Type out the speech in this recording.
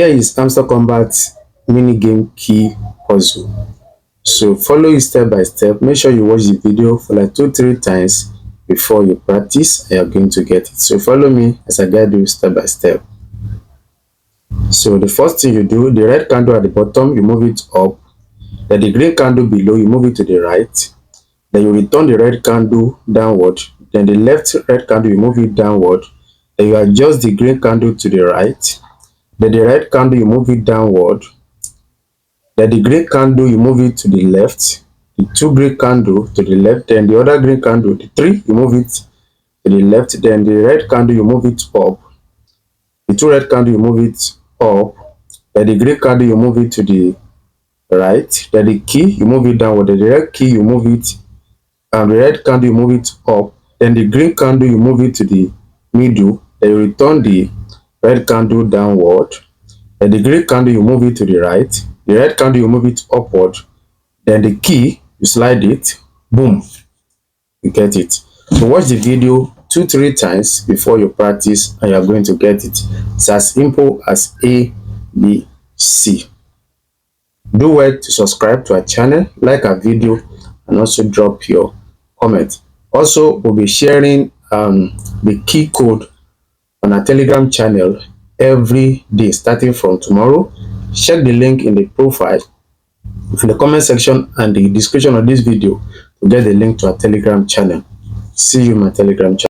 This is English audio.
Here is Hamster Kombat mini game key puzzle. So follow it step by step. Make sure you watch the video for like 2-3 times before you practice and you're going to get it. So follow me as I guide you step by step. So the first thing you do, the red candle at the bottom, you move it up. Then the green candle below, you move it to the right. Then you return the red candle downward. Then the left red candle, you move it downward. Then you adjust the green candle to the right. Then the red candle, you move it downward. Then the green candle, you move it to the left. The two green candle to the left. Then the other green candle, the three, you move it to the left. Then the red candle, you move it up. The two red candle, you move it up. Then the green candle, you move it to the right. Then the key, you move it downward. Then the red key, you move it, the red candle, you move it up. Then the green candle, you move it to the middle. Then you return the red candle downward. Then the green candle, you move it to the right. The red candle, you move it upward. Then the key, you slide it. Boom, you get it. So watch the video 2-3 times before you practice and you're going to get it. It's as simple as A, B, C. Do well to subscribe to our channel, like our video, and also drop your comment. Also, we'll be sharing the key code on our Telegram channel every day starting from tomorrow. Check the link in the profile, in the comment section, and the description of this video to get the link to our Telegram channel. See you in my Telegram channel.